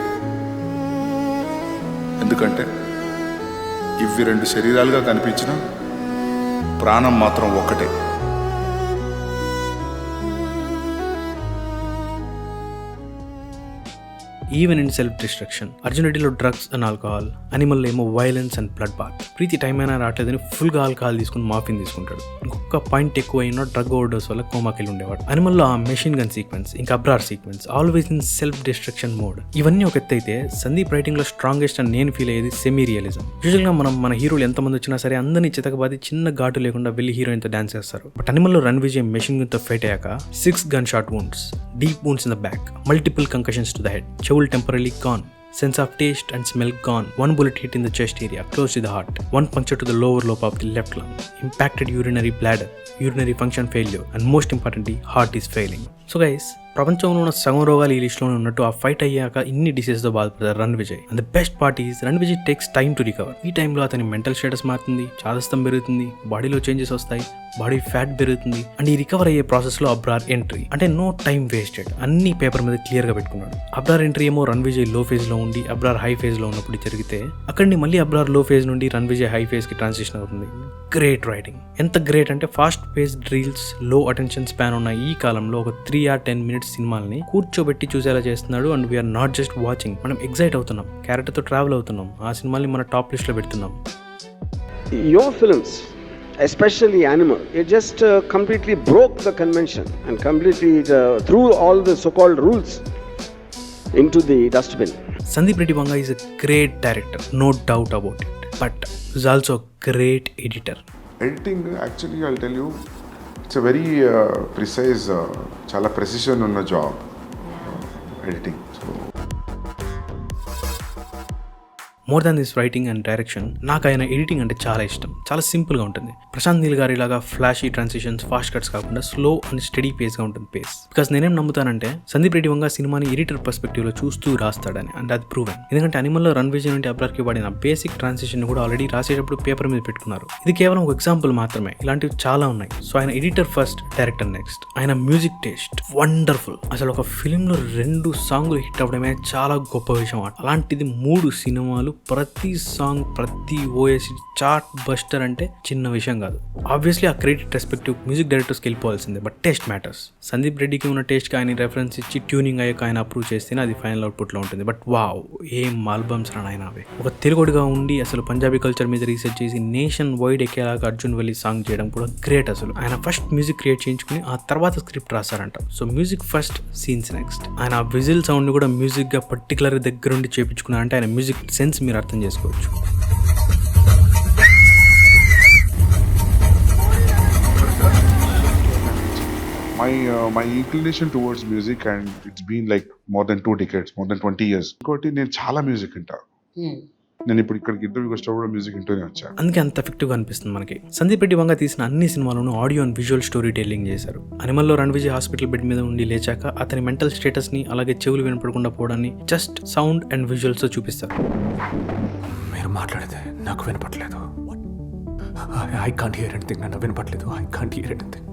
ఎందుకంటే ఇవి రెండు శరీరాలుగా కనిపించినా ప్రాణం మాత్రం ఒక్కటే. Even in self destruction. Arjun రెడ్డిలో డ్రగ్స్ అండ్ ఆల్కహాల్, అనిమల్లో ఏమో violence and blood bath. Preethi time అయినా రావట్లేదని ఫుల్ గా ఆల్కహాల్ తీసుకుని మార్ఫిన్ తీసుకుంటాడు. ఇంకొక పాయింట్ ఎక్కువ అయినా డ్రగ్ ఓవర్డోస్ వల్ల కోమాకెళ్ళి ఉండేవాడు. అనిమల్లో ఆ మెషిన్ గన్ సీక్వెన్స్, ఇంకా Abrar sequence, always in self destruction mode. ఇవన్నీ ఒక ఎత్తు అయితే సందీప్ రైటింగ్ లో స్ట్రాంగెస్ట్ అని నేను ఫీల్ అయ్యేది సెమీ రియలిజం. యూజువల్ గా మన హీరోలు ఎంతమంది వచ్చినా సరే అందరినీ చితకబాది చిన్న ఘాటు లేకుండా వెళ్ళి హీరోయిన్ తో డాన్స్ చేస్తారు. బట్ అనిమల్లో రణ్విజయ్ మెషిన్ గన్ తో ఫైట్ అయ్యాక 6 gun shot wounds, deep wounds in the back, multiple concussions to the head, చెవులు temporarily gone, sense of taste and smell gone, 1 bullet hit in the chest area close to the heart, 1 puncture to the lower lobe of the left lung, impacted urinary bladder, urinary function failure, and most importantly heart is failing. So guys, ప్రపంచంలో ఉన్న సగం రోగాలు ఈ లిస్టులోనే ఉన్నట్టు ఆ ఫైట్ అయ్యాక ఇన్ని డిసీజ్తో బాధపడతారు Ranvijay. And the best part is Ranvijay takes time to recover. ఈ టైంలో అతని మెంటల్ స్టేటస్ మారుతుంది, చాదస్తం పెరుగుతుంది, బాడీలో చేంజెస్ వస్తాయి, బాడీ ఫ్యాట్ పెరుగుతుంది. అండ్ ఈ రికవర్ అయ్యే ప్రాసెస్ లో అబ్రార్ ఎంట్రీ, అంటే నో టైం వేస్టెడ్, అన్ని పేపర్ మీద క్లియర్ గా పెట్టుకున్నాడు. అబ్రార్ ఎంట్రీ ఏమో రణ్విజయ్ లో ఫేజ్ లో ఉండి అబ్రార్ హై ఫేజ్ లో ఉన్నప్పుడు జరిగితే, అక్కడి మళ్ళీ అబ్రార్ లో ఫేజ్ నుండి రణ్విజయ్ హై ఫేజ్ కి ట్రాన్సిషన్ అవుతుంది. Great writing. ఎంత గ్రేట్ అంటే ఫాస్ట్ పేస్ రీల్స్, లో అటెన్షన్ స్పాన్ ఉన్న ఈ కాలంలో ఒక 3 or 10 minutes సినిమాల్ని కూర్చోబెట్టి చూసేలా చేస్తున్నాడు. And we are not just watching, మనం ఎగ్జైట్ అవుతున్నాం, క్యారెక్టర్ తో ట్రావెల్ అవుతున్నాం, ఆ సినిమాల్ని మన టాప్ లిస్ట్ లో పెడుతున్నాం. Your films, especially Animal, it just completely broke the convention and completely threw all the so-called rules into the dustbin. Sandeep Reddy Vanga is a great director, no doubt about it, but he's also a great editor. Editing, actually, I'll tell you, it's a very precise, chala precision on a job, editing. So more than this writing and direction, నాకు ఆయన ఎడిటింగ్ అంటే చాలా ఇష్టం. చాలా సింపుల్గా ఉంటుంది. ప్రశాంత్ నీల్ గారి లాగా ఫ్లాషీ ట్రాన్సిషన్స్, ఫాస్ట్ కట్స్ కాకుండా స్లో అండ్ స్టడీ పేస్గా ఉంటుంది పేస్. బికాస్ నేనేం నమ్ముతానంటే సందీప్ రెడ్డి వంగ సినిమాని ఎడిటర్ పర్స్పెక్టివ్లో చూస్తూ రాస్తాడని, అండ్ అది ప్రూవెన్. ఎందుకంటే అనిమల్లో రణ్విజయ్ నుండి అబ్రార్కి వాడిన బేసిక్ ట్రాన్సిషన్ కూడా ఆల్రెడీ రాసేటప్పుడు పేపర్ మీద పెట్టుకున్నారు. ఇది కేవలం ఒక ఎగ్జాంపుల్ మాత్రమే, ఇలాంటివి చాలా ఉన్నాయి. సో ఆయన ఎడిటర్ ఫస్ట్, డైరెక్టర్ నెక్స్ట్. ఆయన మ్యూజిక్ టేస్ట్ వండర్ఫుల్. అసలు ఒక ఫిలింలో 2 సాంగ్లు హిట్ అవ్వడమే చాలా గొప్ప విషయం. అలాంటిది 3 సినిమాలు, ప్రతి సాంగ్, ప్రతి ఓఎస్ చార్ట్ బస్టర్ అంటే చిన్న విషయం కాదు. ఆబ్వియస్లీ ఆ క్రెడిట్ రెస్పెక్టివ్ మ్యూజిక్ డైరెక్టర్స్కి వెళ్ళిపోవాల్సిందే, బట్ టేస్ట్ మ్యాటర్స్. సందీప్ రెడ్డికి ఉన్న టేస్ట్కి ఆయన రెఫరెన్స్ ఇచ్చి ట్యూనింగ్ అయ్యాక ఆయన అప్రూవ్ చేస్తేనే అది ఫైనల్ అవుట్పుట్లో ఉంటుంది. బట్ వావ్, ఏం ఆల్బమ్స్ రానాయన అవి. ఒక తెలుగుడిగా ఉండి అసలు పంజాబీ కల్చర్ మీద రీసెర్చ్ చేసి నేషన్ వైడ్ ఎక్కేలాగా అర్జున్ వెళ్ళి సాంగ్ చేయడం కూడా గ్రేట్. అసలు ఆయన ఫస్ట్ మ్యూజిక్ క్రియేట్ చేయించుకుని ఆ తర్వాత స్క్రిప్ట్ రాస్తారంట. So music first, scenes next. ఆయన విజిల్ సౌండ్ కూడా మ్యూజిక్గా పర్టికులర్గా దగ్గరుండి చేయించుకున్నారంటే ఆయన మ్యూజిక్ సెన్స్ మీరు అర్థం చేసుకోవచ్చు. My inclination towards music, and it's been like more than 2 decades, more than 20 years. ఇంకోటి, నేను చాలా మ్యూజిక్ వింటా. నేను ఇప్పుడు ఇక్కడికి ఇంటర్వ్యూకి వచ్చేటప్పుడు మ్యూజిక్ వింటూనే వచ్చా. అందుకే అంత ఎఫెక్టివ్గా అనిపిస్తుంది మనకి. సందీప్ రెడ్డి వంగ తీసిన అన్ని సినిమాలను audio and visual story telling చేశారు. అనిమల్లో రణ్విజయ్ హాస్పిటల్ బెడ్ మీద ఉండి లేచాక అతని మెంటల్ స్టేటస్ ని, అలాగే చెవులు వినపడకుండా పోవడాన్ని జస్ట్ సౌండ్ అండ్ విజువల్స్ తో చూపిస్తారు. మీరు మాట్లాడేది నాకు వినపట్లేదు. I can't hear anything. నన్ను వినపట్లేదు. I can't hear anything.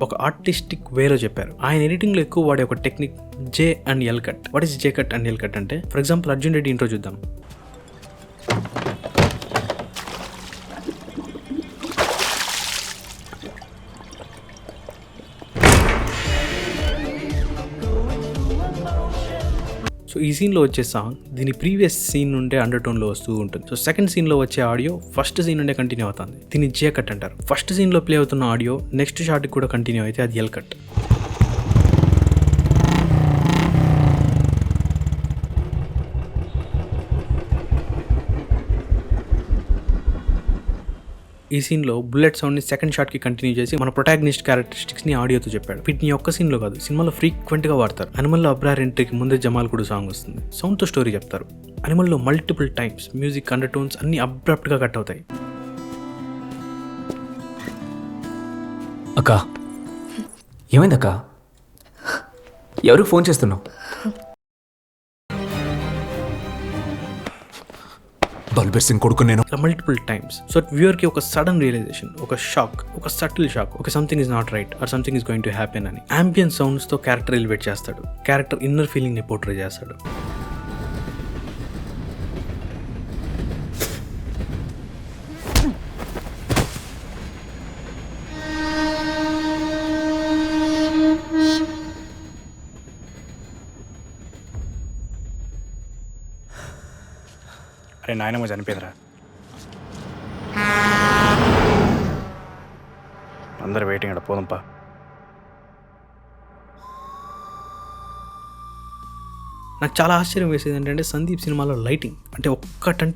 ఒక ఆర్టిస్టిక్ వేలో చెప్పారు. ఆయన ఎడిటింగ్లో ఎక్కువ వాడే ఒక technique J and L cut. What is J cut and L cut అంటే, for example Arjun Reddy intro చూద్దాం. సో ఈ సీన్లో వచ్చే సాంగ్ దీని ప్రీవియస్ సీన్ నుండే అండర్ టోన్లో వస్తూ ఉంటుంది. సో సెకండ్ సీన్లో వచ్చే ఆడియో ఫస్ట్ సీన్ నుండే కంటిన్యూ అవుతుంది. దీన్ని జే కట్ అంటారు. ఫస్ట్ సీన్లో ప్లే అవుతున్న ఆడియో నెక్స్ట్ షాట్కి కూడా కంటిన్యూ అయితే అది ఎల్ కట్. ఈ సీన్లో బుల్లెట్ సౌండ్ని సెకండ్ షాట్కి కంటిన్యూ చేసి మన ప్రొటాగనిస్ట్ క్యారెక్టరిస్టిక్స్ని ఆడియోతో చెప్పాడు. వీటిని ఒక్క సీన్లో కాదు, సినిమాలో ఫ్రీక్వెంట్గా వాడతారు. అనిమల్లో అబ్రార్ ఎంట్రీకి ముందే జమాల్ కూడా సాంగ్ వస్తుంది. సౌండ్తో స్టోరీ చెప్తారు. అనిమల్లో multiple times music under tones అన్ని అబ్రప్ట్గా కట్ అవుతాయి. అక్క ఏమైంది అక్క? ఎవరికి ఫోన్ చేస్తున్నావు? బల్బీర్ సింగ్ కొడుకు నేను. Multiple times. సో వ్యూయర్కి ఒక సడన్ రియలైజేషన్, ఒక షాక్, ఒక సటిల్ షాక్, ఒక something is not right or something is going to happen అని. అంబియన్ సౌండ్స్తో క్యారెక్టర్ ఎలివేట్ చేస్తాడు. క్యారెక్టర్ ఇన్నర్ ఫీలింగ్ని పోర్ట్రే చేస్తాడు. అరే నాయనమ్మ చనిపోయిందిరా. అందరు వెయిటింగ్ అక్కడ పోదంపా. నాకు చాలా ఆశ్చర్యం వేసేది ఏంటంటే సందీప్ సినిమాలో లైటింగ్ అంటే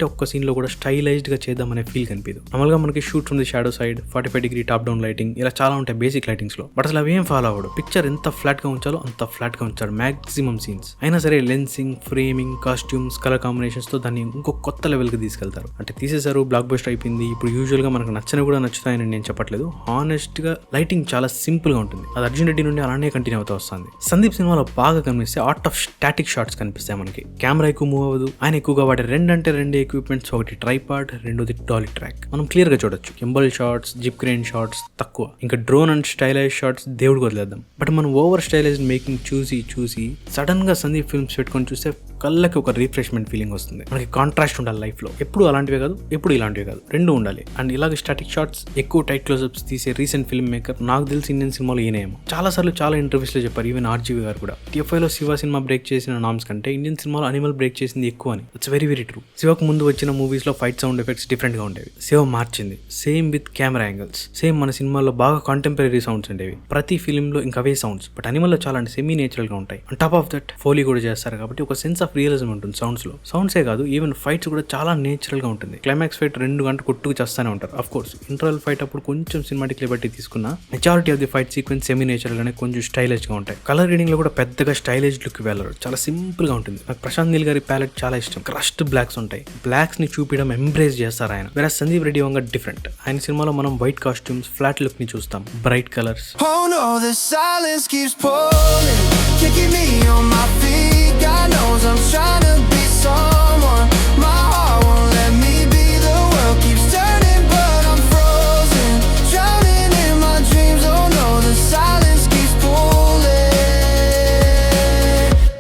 ఒక్క సీన్లో కూడా స్టైలైజ్డ్గా చేద్దామనే ఫీల్ కనిపించదు. మామూలుగా మనకి shoot from the shadow side, 45 degree top down lighting ఇలా చాలా ఉంటాయి బేసిక్ లైటింగ్స్లో. బట్ అసలు అవి ఏం ఫాలో అవ్వడు. పిక్చర్ ఎంత ఫ్లాట్గా ఉంచాలో అంత ఫ్లాట్గా ఉంచాడు మ్యాక్సిమం సీన్స్. అయినా సరే లెన్సింగ్, ఫ్రేమింగ్, కాస్ట్యూమ్స్, కలర్ కాంబినేషన్స్తో దాన్ని ఇంకో కొత్త లెవెల్కి తీసుకెళ్తారు. అంటే తీసేశారు, బ్లాక్ బస్టర్ అయిపోయింది. ఇప్పుడు యూజువల్గా మనకు నచ్చని కూడా నచ్చుతాయని నేను చెప్పట్లేదు. హానెస్ట్గా లైటింగ్ చాలా సింపుల్గా ఉంటుంది. అది అర్జున్ రెడ్డి నుండి అలానే కంటిన్యూ అవుతూ వస్తుంది. సందీప్ సినిమాలో బాగా గమనిస్తే ఆర్ట్ ఆఫ్ స్టాటిక్ షాట్స్ కనిపిస్తాయి మనకి. కెమెరా ఎక్కువ మూవ్ అవ్వదు. ఆయన ఎక్కువగా వాడే రెండు ఎక్విప్మెంట్స్, ఒకటి ట్రైపాడ్, రెండోది డాలీ ట్రాక్. మనం క్లియర్ గా చూడొచ్చు. Kimball shots, zip crane shots తక్కువ. ఇంకా డ్రోన్ అండ్ స్టైలైజ్ షాట్స్ దేవుడికి వదిలేద్దాం. బట్ మనం ఓవర్ స్టైలైజ్ మేకింగ్ చూసి సడన్ గా సందీప్ ఫిల్మ్స్ పెట్టుకొని చూస్తే కళ్ళకి ఒక రిఫ్రెష్మెంట్ ఫీలింగ్ వస్తుంది. మనకి కాంట్రాస్ట్ ఉండాలి లైఫ్ లో. ఎప్పుడు అలాంటివే కాదు, ఎప్పుడు ఇలాంటివి కాదు, రెండు ఉండాలి. అండ్ ఇలాగ స్టాటిక్ షాట్స్, ఎక్కువ టైట్ క్లోజ్అప్స్ తీసే రీసెంట్ ఫిల్మ్ మేకర్ నాకు తెలిసి ఇండియన్ సినిమాలో ఈయనేమో. చాలా సార్లు చాలా ఇంటర్వ్యూస్ లో చెప్పారు, ఈవెన్ ఆర్జీవి గారు కూడా. TFIలో శివ సినిమా బ్రేక్ చేసిన నామ్స్ కంటే ఇండియన్ సినిమాలో అనిమల్ బ్రేక్ చేసింది ఎక్కువ అని. It's very very true. శివకు ముందు వచ్చిన మూవీస్ లో ఫైట్ సౌండ్ ఎఫెక్ట్స్ డిఫరెంట్ గా ఉండేవి. శివ మార్చింది. Same with camera angles. Same మన సినిమాలో బాగా కాంటెంపరీ సౌండ్స్ ఉండేవి. ప్రతి ఫిల్మ్ లో ఇంకా అవే సౌండ్స్. బట్ అనిమల్ లో చాలా సెమీ నేచురల్ గా ఉంటాయి. On top of that Foley కూడా చేస్తారు కాబట్టి ఒక సెన్స్ ఆఫ్ రియలిజం ఉంటుంది సౌండ్స్ లో. సౌండ్సే కాదు, ఈవెన్ ఫైట్స్ కూడా చాలా నేచురల్ గా ఉంటుంది. క్లైమాక్స్ ఫైట్ 2 గంటలు కొట్టుకు చేస్తానే ఉంటారు. అఫ్ కోర్స్ ఇంటర్వల్ ఫైట్ అప్పుడు కొంచెం సినిమాటిక్ లిబర్టీ తీసుకున్న majority of the fight sequence semi natural గానే కొంచెం స్టైలిష్ గా ఉంటాయి. కలర్ గ్రేడింగ్ లో కూడా పెద్దగా స్టైలిష్ లుక్ వెళ్ళరు. చాలా సింపుల్ గా ఉంటుంది. నాకు ప్రశాంత్ నీల్ గారి ప్యాలెట్ చాలా ఇష్టం. క్రస్ట్ బ్లాక్స్ ఉంటాయి. బ్లాక్స్ ని చూపించడం ఎంబ్రేస్ చేస్తారు ఆయన. వేరే సందీప్ రెడ్డి వంగ డిఫరెంట్. ఆయన సినిమాలో మనం వైట్ కాస్ట్యూమ్స్, ఫ్లాట్ లుక్ ని చూస్తాం. Bright colours. Oh no, the silence keeps pulling, kicking me on my feet. God knows I'm trying to be someone. My heart won't let me be. The world keeps turning, but I'm frozen, drowning in my dreams. Oh no, the silence keeps pulling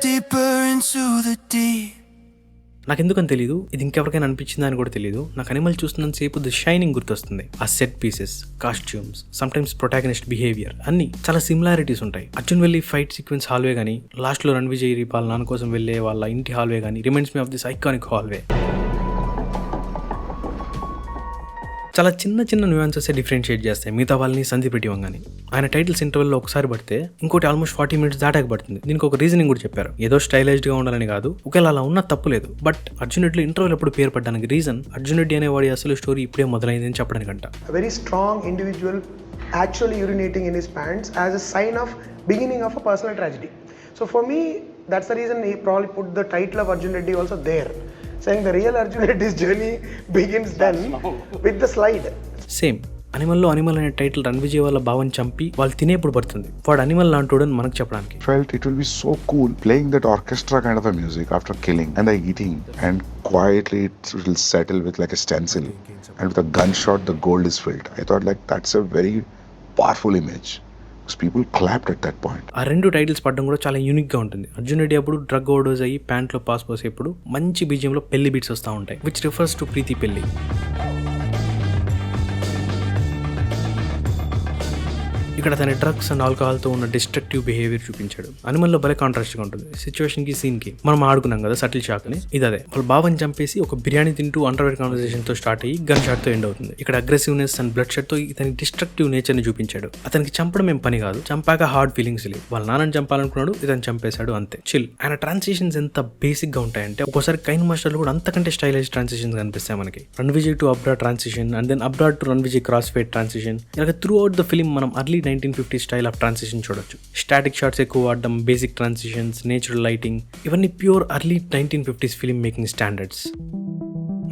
deeper into the deep. నాకు ఎందుకని తెలియదు, ఇది ఇంకెవరికైనా అనిపించిందా అని కూడా తెలియదు. నాకు అనిమల్ చూస్తున్నంత సేపు ది షైనింగ్ గుర్తొస్తుంది. ఆ set pieces, costumes, sometimes protagonist behaviour అన్ని చాలా సిమిలారిటీస్ ఉంటాయి. అర్జున్ వెళ్ళి ఫైట్ సీక్వెన్స్ హాల్వే కానీ, లాస్ట్ లో రణ్విజయ్ రీపాల్ నాన్న కోసం వెళ్ళే వాళ్ళ ఇంటి హాల్వే కానీ reminds me of this iconic hallway. చాలా చిన్న న్యూయాన్సెస్ డిఫరెన్షియేట్ చేస్తాయి మిగతా వాళ్ళని సందీప్ రెడ్డి వంగని. ఆయన టైటిల్స్ ఇంటర్వెల్లో ఒకసారి పడితే ఇంకోటి ఆల్మోస్ట్ 40 minutes దాటాక పడుతుంది. దీనికి ఒక రీజనింగ్ కూడా చెప్పారు. ఏదో స్టైలైజ్డ్ గా ఉండాలని కాదు, ఒకవేళ అలా ఉన్న తప్పు లేదు. బట్ అర్జున్ రెడ్డి ఇంటర్వెల్ ఎప్పుడు పేరు పడ్డానికి రీజన్ అర్జున్ రెడ్డి అనేవాడి అసలు స్టోరీ ఇప్పుడే మొదలైందని చెప్పడానికంట. A very strong individual actually urinating in his pants as a sign of beginning of a personal tragedy. So for me, that's the reason he probably put the title of Arjun Reddy also there, saying the real Arjun Reddy's journey begins then with the slide. Same అనిమల్లో అనిమల్ అనే టైటిల్ రణ్విజయ్ వాళ్ళ భావం చంపి వాళ్ళు తినేప్పుడు పడుతుంది. వాడు అనిమల్ లాంటోడు అని మనకు చెప్పడానికి. Felt it will be so cool playing that orchestra kind of a music after killing and the eating, and quietly it will settle with like a stencil, and with a gunshot the gold is filled. I thought like that's a very powerful image. People clapped at that point. ఆ 2 టైటిల్స్ పడడం కూడా చాలా యూనిక్గా ఉంటుంది. అర్జున్ రెడ్డి అప్పుడు డ్రగ్ ఓవర్డోస్ అయ్యి ప్యాంట్లో పాస్ పోసేప్పుడు మంచి బీజియంలో పెళ్లి బీట్స్ వస్తూ ఉంటాయి, విచ్ రిఫర్స్ టు ప్రీతి పెళ్లి. ఇక్కడ తన డ్రగ్స్ అండ్ ఆల్కహాల్తో ఉన్న డిస్ట్రక్టివ్ బిహేవియర్ చూపించాడు. అనిమల్లో భలే కాంట్రాస్ట్గా ఉంటుంది సిచ్యువేషన్కి, సీన్కి. మనం ఆడుకున్నాం కదా సటిల్ షాక్ అని, ఇది అదే. వాళ్ళ బాబాని చంపేసి ఒక బిర్యానీ తింటూ అండర్వేర్ కాన్వర్సేషన్తో స్టార్ట్ అయ్యి గన్ షాట్తో ఎండ్ అవుతుంది. ఇక్కడ అగ్రెసివ్నెస్ అండ్ బ్లడ్ షాట్తో ఇతని డిస్ట్రక్టివ్ నేచర్ని చూపించాడు. అతనికి చంపడం ఏం పని కాదు, చంపాక హార్డ్ ఫీలింగ్స్ లేవు. వాళ్ళ నాన్నని చంపాలనుకున్నాడు, ఇతను చంపేశాడు, అంతే. చిల్. ఆయన ట్రాన్సిషన్స్ ఎంత బేసిక్గా ఉంటాయంటే ఒక్కోసారి కైన్ మాస్టర్లు కూడా అంతకంటే స్టైలిష్ ట్రాన్సిషన్స్ కనిపిస్తాయి మనకి. Ranvijay to abroad transition and then abroad to Ranvijay cross fade transition. ఇలా త్రూ అవుట్ ద ఫిలిం మనం అర్లీ 1950 స్టైల్ ఆఫ్ ట్రాన్సిషన్ చూడొచ్చు. స్టాటిక్ షాట్స్ ఎక్కువ వాడడం, బేసిక్ ట్రాన్సిషన్స్, నేచురల్ లైటింగ్, ఇవన్నీ pure early 1950s film making standards.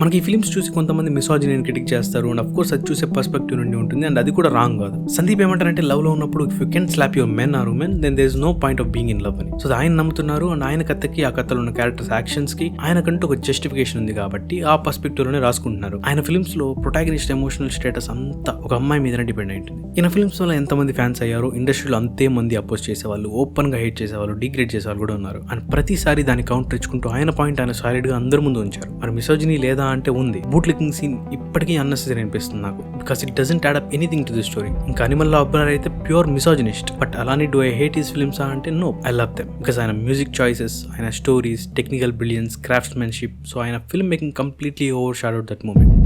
మనకి ఈ ఫిల్మ్స్ చూసి కొంతమంది మిసాజినీని క్రిటిక్ చేస్తారు అండ్ అఫ్ కోర్స్ అది చూసే పర్స్పెక్టివ్ నుండి ఉంటుంది అండ్ అది కూడా రాంగ్ కాదు. సందీప్ ఏమంటారంటే లవ్ లో ఉన్నప్పుడు if you can slap your men or women then there is no point of being in love అని. సో ఆయన నమ్ముతున్నారు అండ్ ఆయన కథకి, ఆ కథలో ఉన్న క్యారెక్టర్స్ యాక్షన్స్ కి ఆయనకంటూ ఒక జస్టిఫికేషన్ ఉంది కాబట్టి ఆ పర్స్పెక్టివ్ లోనే రాసుకుంటున్నారు. ఆయన ఫిల్మ్స్ లో ప్రొటాగనిస్ట్ ఎమోషనల్ స్టేటస్ అంతా ఒక అమ్మాయి మీద డిపెండ్ అయి ఉంటుంది. ఈయన ఫిల్మ్స్ వల్ల ఎంతమంది ఫ్యాన్స్ అయ్యారో ఇండస్ట్రీలో అంతే మంది అపోజ్ చేసేవాళ్ళు, ఓపెన్ గా హేట్ చేసేవాళ్ళు, డిగ్రేడ్ చేసేవాళ్ళు కూడా ఉన్నారు. అండ్ ప్రతిసారి దాన్ని కౌంటర్ తెచ్చుకుంటూ ఆయన పాయింట్ ఆయన సాలిడ్ గా అందరి ముందు ఉంచారు. మరి మిసోజినీ లేదా అంటే ఉంది. బూట్లికింగ్ సీన్ ఇప్పటికీ అన్నెసెసరీ అనిపిస్తుంది నాకు, because it doesn't add up anything to the story. ఇంకా అనిమల్ అబ్రార్ అయితే ప్యూర్ మిసోజినిస్ట్, బట్ అలానే do I hate his films అంటే no, I love them because ఆయన మ్యూజిక్ చాయిసెస్, ఆయన stories, technical brilliance, craftsmanship, so ఆయన film making completely overshadowed that moment.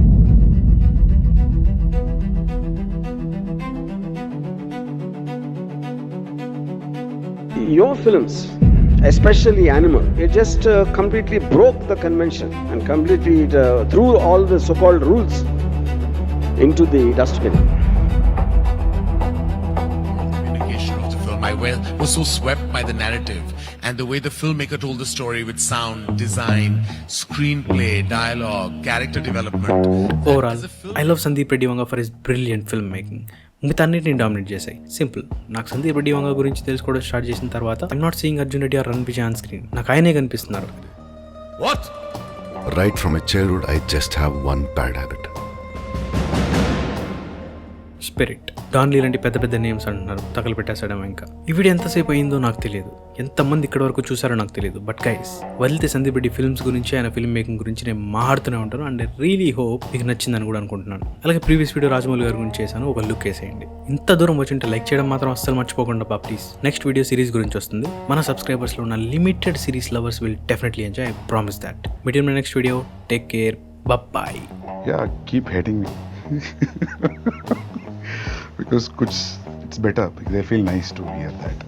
Your films, especially Animal, it just completely broke the convention and completely threw all the so-called rules into the dustbin. Communication of the film, I was so swept by the narrative and the way the filmmaker told the story with sound, design, screenplay, dialogue, character development. Overall, I love Sandeep Reddy Vanga for his brilliant filmmaking. మిగతా అన్నిటిని డామినేట్ చేశాయి. సింపుల్. నాకు సందీప్ రెడ్డి వంగ గురించి తెలుసుకోవడం స్టార్ట్ చేసిన తర్వాత I'm not seeing Arjun Reddy or Ranvijay on screen. నాకు ఆయనే కనిపిస్తున్నారు. Right from my childhood, I just have one bad habit. Spirit, Don Lee లాంటి పెద్ద పెద్ద నేమ్స్ అంటున్నారు, తగలు పెట్టేసాడేమో. ఇంకా ఈ వీడియో ఎంతసేపు అయిందో నాకు తెలియదు, ఎంతమంది ఇక్కడ వరకు చూసారో నాకు తెలియదు. బట్ గైస్, వదిలితే సందీప్ రెడ్డి ఫిల్మ్స్ గురించి, ఆయన ఫిల్మ్ మేకింగ్ గురించి నేను మాట్లాడుతూనే ఉంటాను అండ్ రియలీ హోప్ మీకు నచ్చిందని కూడా అనుకుంటున్నాను. అలాగే ప్రీవియస్ వీడియో రాజమౌళి గారి గురించి చేశాను, ఒక లుక్ వేసేయండి. ఇంత దూరం వచ్చింటే లైక్ చేయడం మాత్రం అస్సలు మర్చిపోకుండా ప్లీజ్. నెక్స్ట్ వీడియో సిరీస్ గురించి వస్తుంది. మన సబ్స్క్రైబర్స్లో ఉన్న limited series lovers will definitely enjoy, I promise that. Meet in my next video. Take care, bye. Yeah, keep hating me. Because it's better, because I feel nice to hear that.